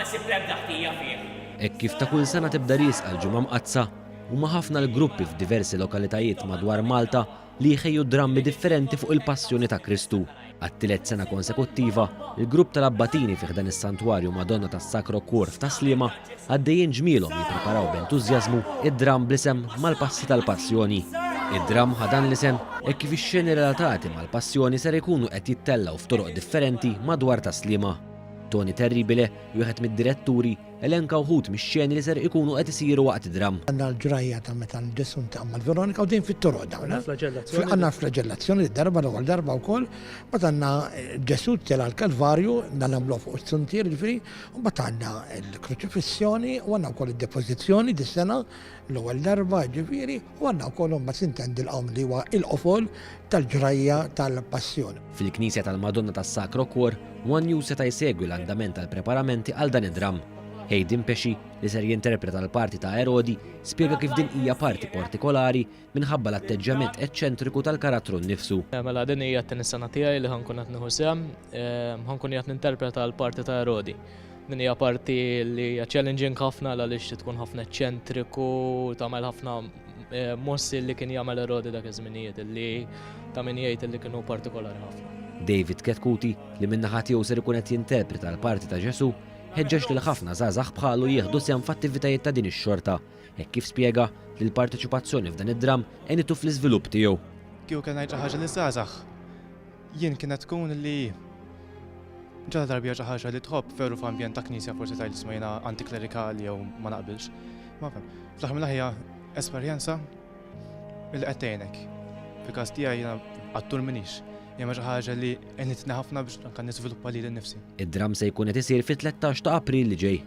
ma nsib l-ebda ħtija fih. Hekk kif ta' kull sena tibda riesqa l-ġimgħa mqazza, huma ħafna l-gruppi f'diversi lokalitajiet madwar Malta li jħejju drammi differenti fuq il-passjoni ta' Kristu. Għat-tielet sena konsekuttiva, il-grupp tal-Abbatini fih dan is-santwarju Madonna tas-Sacro Cuore ta' Sliema għaddejjin ġmielhom jippreparaw b'entużjażmu id-dram bl-isem Mal-Passi tal-Passjoni. Id-dram ħadan l-isem hekk kif ix-xeni relatati mal-Passjoni ser ikunu qed jittellaw f'toroq differenti madwar ta' Sliema. Toni Terribile, wieħed mid-diretturi, elenka wħud mix-xeni li ser ikunu qed isiru waqt id-dram. Għandna l-ġrajja ta' meta l-ġesum ta' Mal-Veronika u din fit-toroq dawn. Għandna flagellazzjoni l-ewwel darba wkoll, mbagħad għandna Ġesu tela l-Kalvarju nagħmlu fuq is-suntier ġifieri, u mbagħad għandna l-Kruċifissjoni u għandna wkoll id-depożizzjoni dis-sena l-ewwel darba ġifieri u għandna wkoll ma sintendi l-qawm li huwa il-qofol tal-ġrajja tal-Passjoni. Fil-Knisja tal-Madonna tas-Sacro Cuore, One News seta' jsegwi l-andament tal-preparamenti għal dan id-dram. Hayden Pesci, li ser jinterpreta l-parti ta' Erodi, spjega kif din hija parti partikolari minħabba l-atteġġament eċċentriku tal-karattru nnifsu. Mela din hija t-tieni sena tiegħi li ħankun qed nieħu sehem, ħankun qed ninterpreta l-parti ta' Erodi. Din hija parti li hija challenging ħafna għaliex tkun ħafna eċċentriku, tagħmel ħafna mossi li kien jagħmel Erodi dak iż-żminijiet li ta' min jgħid li kienu partikolari ħafna. David Ketkuti, li min-naħa tiegħu ser ikun qed jinterpreta l-parti ta' Ġesu, ħeġġeġ lil ħafna żgħażagħ bħalu jieħdu sehem f'attivitajiet ta' din ix-xorta, hekk kif spjega li l-parteċipazzjoni f'dan id-dram għenitu fl-iżvilupp tiegħu. Kieku kien ngħid xi ħaġa li żgħażagħ, jien kienet tkun li ġala darba xi ħaġa li tħobb veru f'ambjent ta' knisja forsi tgħid isma' jiena antiklerikali jew ma naqbilx. Ma fhem, fl-aħħar mill-aħħar esperjenza li qed tgħinek. Fil-każ tiegħi jiena attur minix. Jemma xi ħaġa li għenitni ħafna biex anke niżviluppa lili nnifsi. Id-dram se jkun qed isir fit-13 ta' April li ġej.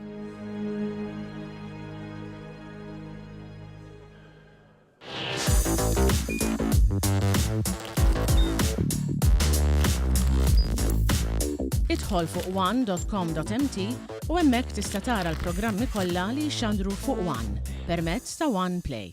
Idħol fuq one.com.mt u hemmhekk tista' tara l-programmi kollha li jxandru fuq One permezz ta' One Play.